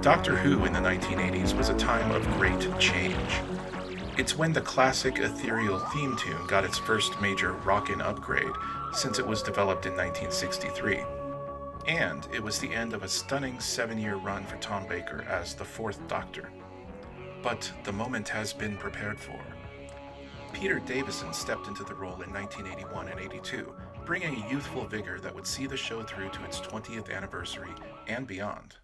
Doctor Who in the 1980s was a time of great change. It's when the classic ethereal theme tune got its first major rockin' upgrade since it was developed in 1963. And it was the end of a stunning 7-year run for Tom Baker as the Fourth Doctor. But the moment has been prepared for. Peter Davison stepped into the role in 1981 and 82, bringing a youthful vigor that would see the show through to its 20th anniversary and beyond.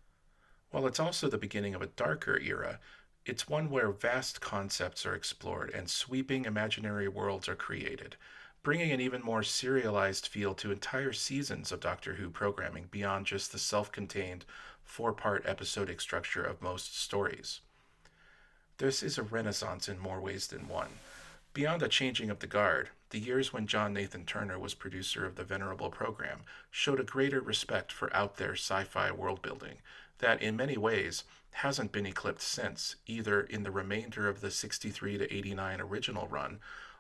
While it's also the beginning of a darker era, it's one where vast concepts are explored and sweeping imaginary worlds are created, bringing an even more serialized feel to entire seasons of Doctor Who programming beyond just the self-contained 4-part episodic structure of most stories. This is a renaissance in more ways than one. Beyond a changing of the guard, the years when John Nathan Turner was producer of the venerable program showed a greater respect for out-there sci-fi world-building that, in many ways, hasn't been eclipsed since, either in the remainder of the 63 to 89 original run,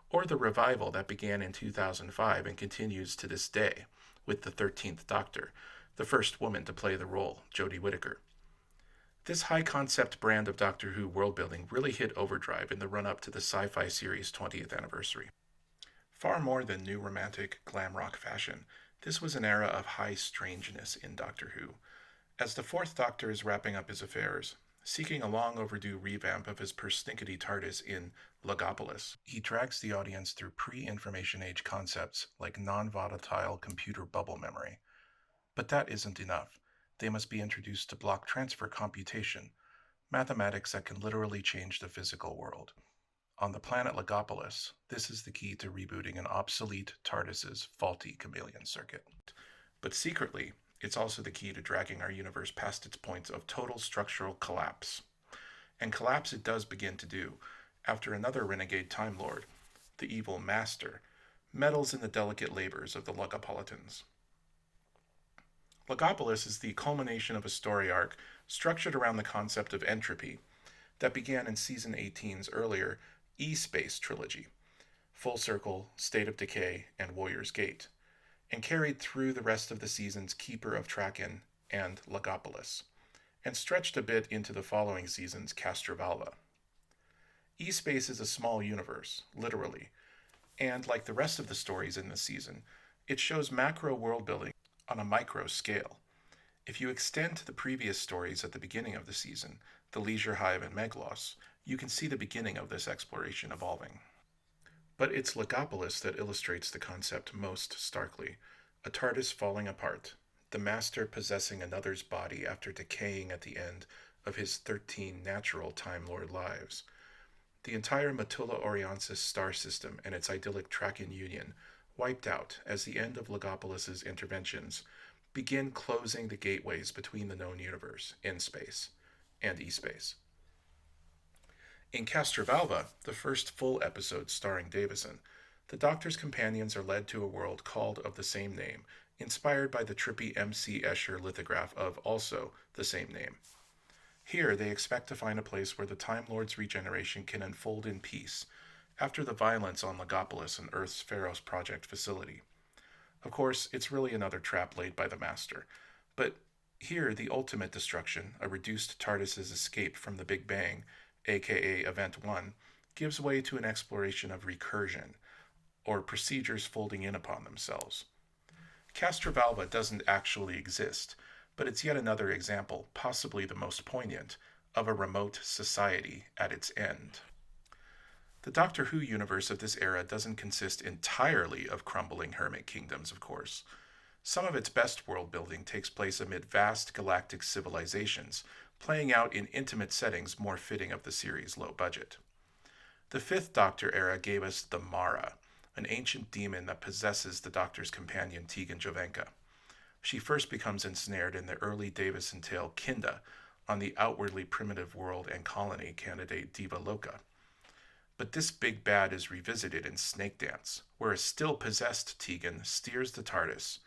or the revival that began in 2005 and continues to this day, with the 13th Doctor, the first woman to play the role, Jodie Whittaker. This high-concept brand of Doctor Who world-building really hit overdrive in the run-up to the sci-fi series' 20th anniversary. Far more than new romantic glam rock fashion, this was an era of high strangeness in Doctor Who. As the Fourth Doctor is wrapping up his affairs, seeking a long-overdue revamp of his persnickety TARDIS in Logopolis, he drags the audience through pre-information age concepts like non-volatile computer bubble memory. But that isn't enough. They must be introduced to block transfer computation, mathematics that can literally change the physical world. On the planet Logopolis, this is the key to rebooting an obsolete TARDIS's faulty chameleon circuit. But secretly, it's also the key to dragging our universe past its points of total structural collapse. And collapse it does begin to do, after another renegade Time Lord, the evil Master, meddles in the delicate labors of the Logopolitans. Logopolis is the culmination of a story arc structured around the concept of entropy that began in Season 18's earlier E-Space trilogy, Full Circle, State of Decay, and Warrior's Gate, and carried through the rest of the seasons Keeper of Traken and Logopolis, and stretched a bit into the following season's Castrovalva. E-Space is a small universe, literally, and like the rest of the stories in this season, it shows macro world building on a micro scale. If you extend to the previous stories at the beginning of the season, The Leisure Hive and Meglos, you can see the beginning of this exploration evolving. But it's Logopolis that illustrates the concept most starkly. A TARDIS falling apart, the Master possessing another's body after decaying at the end of his 13 natural Time Lord lives. The entire Metulla Oriensis star system and its idyllic Traken union wiped out as the end of Logopolis's interventions begin closing the gateways between the known universe, in-space, and E-Space. In Castrovalva, the first full episode starring Davison, the Doctor's companions are led to a world called of the same name, inspired by the trippy M.C. Escher lithograph of also the same name. Here, they expect to find a place where the Time Lord's regeneration can unfold in peace, after the violence on Logopolis and Earth's Pharos Project facility. Of course, it's really another trap laid by the Master, but here the ultimate destruction, a reduced TARDIS's escape from the Big Bang, aka Event 1, gives way to an exploration of recursion, or procedures folding in upon themselves. Castrovalva doesn't actually exist, but it's yet another example, possibly the most poignant, of a remote society at its end. The Doctor Who universe of this era doesn't consist entirely of crumbling hermit kingdoms, of course. Some of its best world building takes place amid vast galactic civilizations, playing out in intimate settings more fitting of the series' low budget. The Fifth Doctor era gave us the Mara, an ancient demon that possesses the Doctor's companion Tegan Jovenka. She first becomes ensnared in the early Davison tale Kinda on the outwardly primitive world and colony candidate Diva Loka. But this big bad is revisited in Snake Dance, where a still-possessed Tegan steers the TARDIS,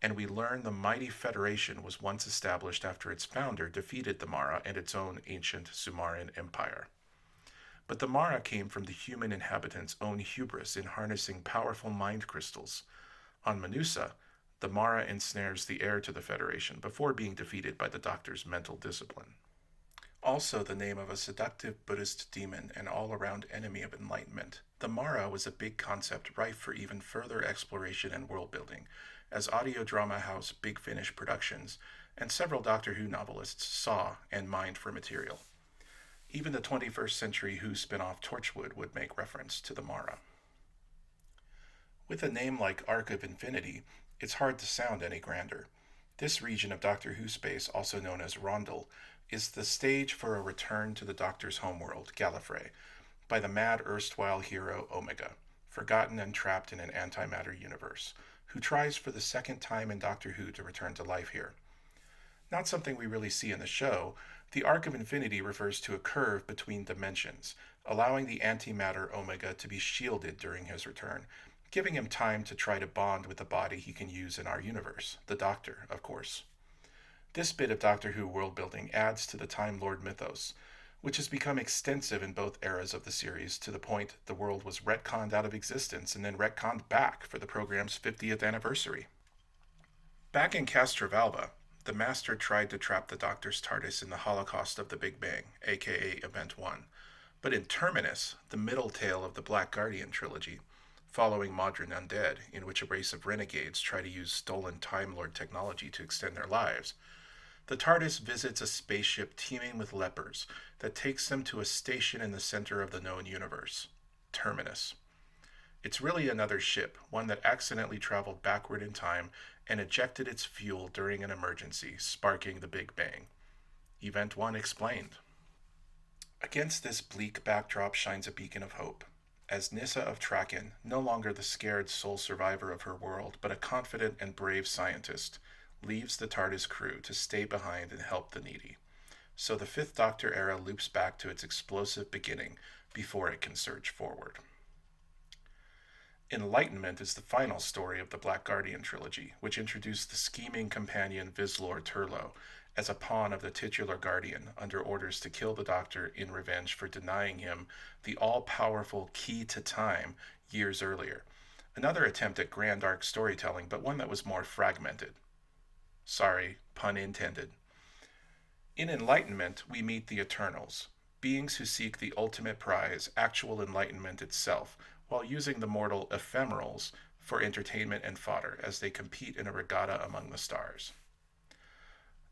and we learn the mighty Federation was once established after its founder defeated the Mara and its own ancient Sumerian empire. But the Mara came from the human inhabitants' own hubris in harnessing powerful mind crystals. On Menusa, the Mara ensnares the heir to the Federation before being defeated by the Doctor's mental discipline. Also, the name of a seductive Buddhist demon and all around enemy of enlightenment. The Mara was a big concept rife for even further exploration and world building, as audio drama house Big Finish Productions and several Doctor Who novelists saw and mined for material. Even the 21st Century Who spin off Torchwood would make reference to the Mara. With a name like Arc of Infinity, it's hard to sound any grander. This region of Doctor Who space, also known as Rondel, is the stage for a return to the Doctor's homeworld, Gallifrey, by the mad erstwhile hero Omega, forgotten and trapped in an antimatter universe, who tries for the second time in Doctor Who to return to life here. Not something we really see in the show, the Arc of Infinity refers to a curve between dimensions, allowing the antimatter Omega to be shielded during his return, giving him time to try to bond with the body he can use in our universe, the Doctor, of course. This bit of Doctor Who world building adds to the Time Lord mythos, which has become extensive in both eras of the series to the point the world was retconned out of existence and then retconned back for the program's 50th anniversary. Back in Castrovalva, the Master tried to trap the Doctor's TARDIS in the Holocaust of the Big Bang, aka Event 1, but in Terminus, the middle tale of the Black Guardian trilogy, following Modern Undead, in which a race of renegades try to use stolen Time Lord technology to extend their lives, the TARDIS visits a spaceship teeming with lepers that takes them to a station in the center of the known universe, Terminus. It's really another ship, one that accidentally traveled backward in time and ejected its fuel during an emergency, sparking the Big Bang. Event 1 explained. Against this bleak backdrop shines a beacon of hope, as Nyssa of Traken, no longer the scared sole survivor of her world, but a confident and brave scientist, leaves the TARDIS crew to stay behind and help the needy. So the Fifth Doctor era loops back to its explosive beginning before it can surge forward. Enlightenment is the final story of the Black Guardian trilogy, which introduced the scheming companion Vislor Turlo as a pawn of the titular Guardian under orders to kill the Doctor in revenge for denying him the all-powerful key to time years earlier. Another attempt at grand arc storytelling, but one that was more fragmented. Sorry, pun intended. In Enlightenment, we meet the Eternals, beings who seek the ultimate prize, actual enlightenment itself, while using the mortal ephemerals for entertainment and fodder as they compete in a regatta among the stars.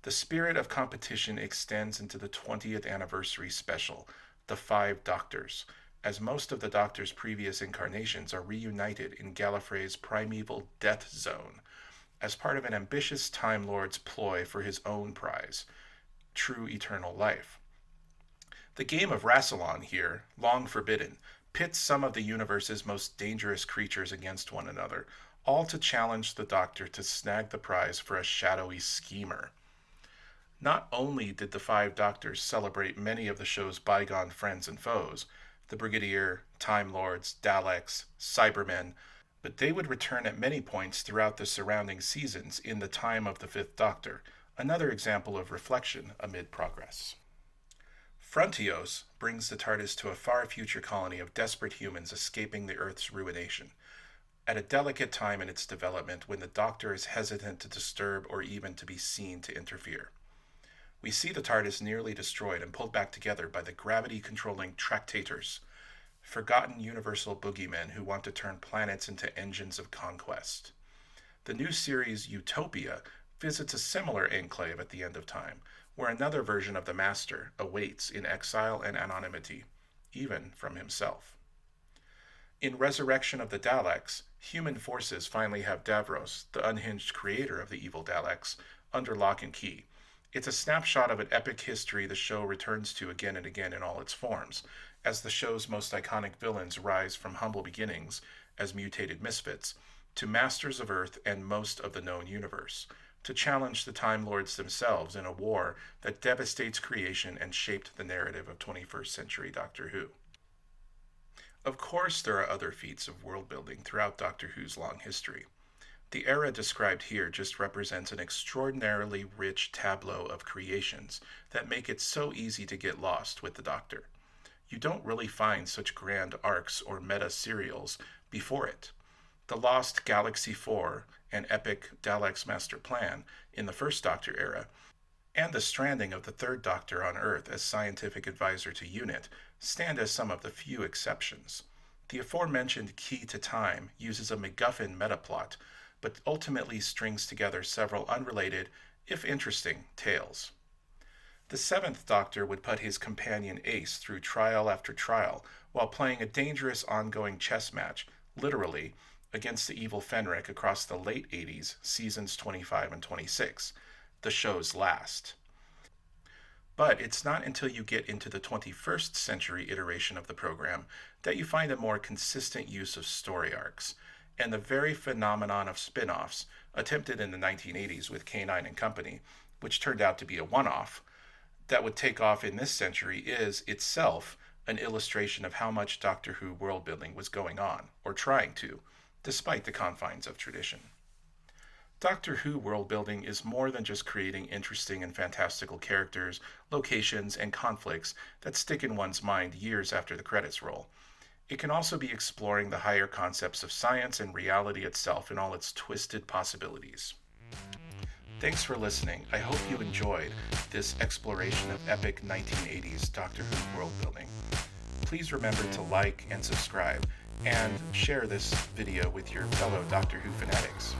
The spirit of competition extends into the 20th anniversary special, The Five Doctors, as most of the Doctor's previous incarnations are reunited in Gallifrey's primeval death zone, as part of an ambitious Time Lord's ploy for his own prize, true eternal life. The game of Rassilon here, long forbidden, pits some of the universe's most dangerous creatures against one another, all to challenge the Doctor to snag the prize for a shadowy schemer. Not only did the Five Doctors celebrate many of the show's bygone friends and foes, the Brigadier, Time Lords, Daleks, Cybermen, but they would return at many points throughout the surrounding seasons in the time of the Fifth Doctor, another example of reflection amid progress. Frontios brings the TARDIS to a far future colony of desperate humans escaping the Earth's ruination, at a delicate time in its development when the Doctor is hesitant to disturb or even to be seen to interfere. We see the TARDIS nearly destroyed and pulled back together by the gravity-controlling Tractators, forgotten universal boogeymen who want to turn planets into engines of conquest. The new series Utopia visits a similar enclave at the end of time, where another version of the Master awaits in exile and anonymity, even from himself. In Resurrection of the Daleks, human forces finally have Davros, the unhinged creator of the evil Daleks, under lock and key. It's a snapshot of an epic history the show returns to again and again in all its forms, as the show's most iconic villains rise from humble beginnings as mutated misfits to masters of Earth and most of the known universe, to challenge the Time Lords themselves in a war that devastates creation and shaped the narrative of 21st century Doctor Who. Of course, there are other feats of world building throughout Doctor Who's long history. The era described here just represents an extraordinarily rich tableau of creations that make it so easy to get lost with the Doctor. You don't really find such grand arcs or meta-serials before it. The Lost Galaxy 4 and epic Daleks Master Plan in the First Doctor era, and the stranding of the Third Doctor on Earth as scientific advisor to UNIT stand as some of the few exceptions. The aforementioned Key to Time uses a MacGuffin metaplot, but ultimately strings together several unrelated, if interesting, tales. The Seventh Doctor would put his companion Ace through trial after trial while playing a dangerous ongoing chess match, literally, against the evil Fenric across the late 80s, seasons 25 and 26, the show's last. But it's not until you get into the 21st century iteration of the program that you find a more consistent use of story arcs, and the very phenomenon of spin offs, attempted in the 1980s with K9 and Company, which turned out to be a one off, that would take off in this century is itself an illustration of how much Doctor Who world building was going on, or trying to, despite the confines of tradition. Doctor Who world building is more than just creating interesting and fantastical characters, locations, and conflicts that stick in one's mind years after the credits roll. It can also be exploring the higher concepts of science and reality itself in all its twisted possibilities. Thanks for listening. I hope you enjoyed this exploration of epic 1980s Doctor Who world building. Please remember to like and subscribe, and share this video with your fellow Doctor Who fanatics.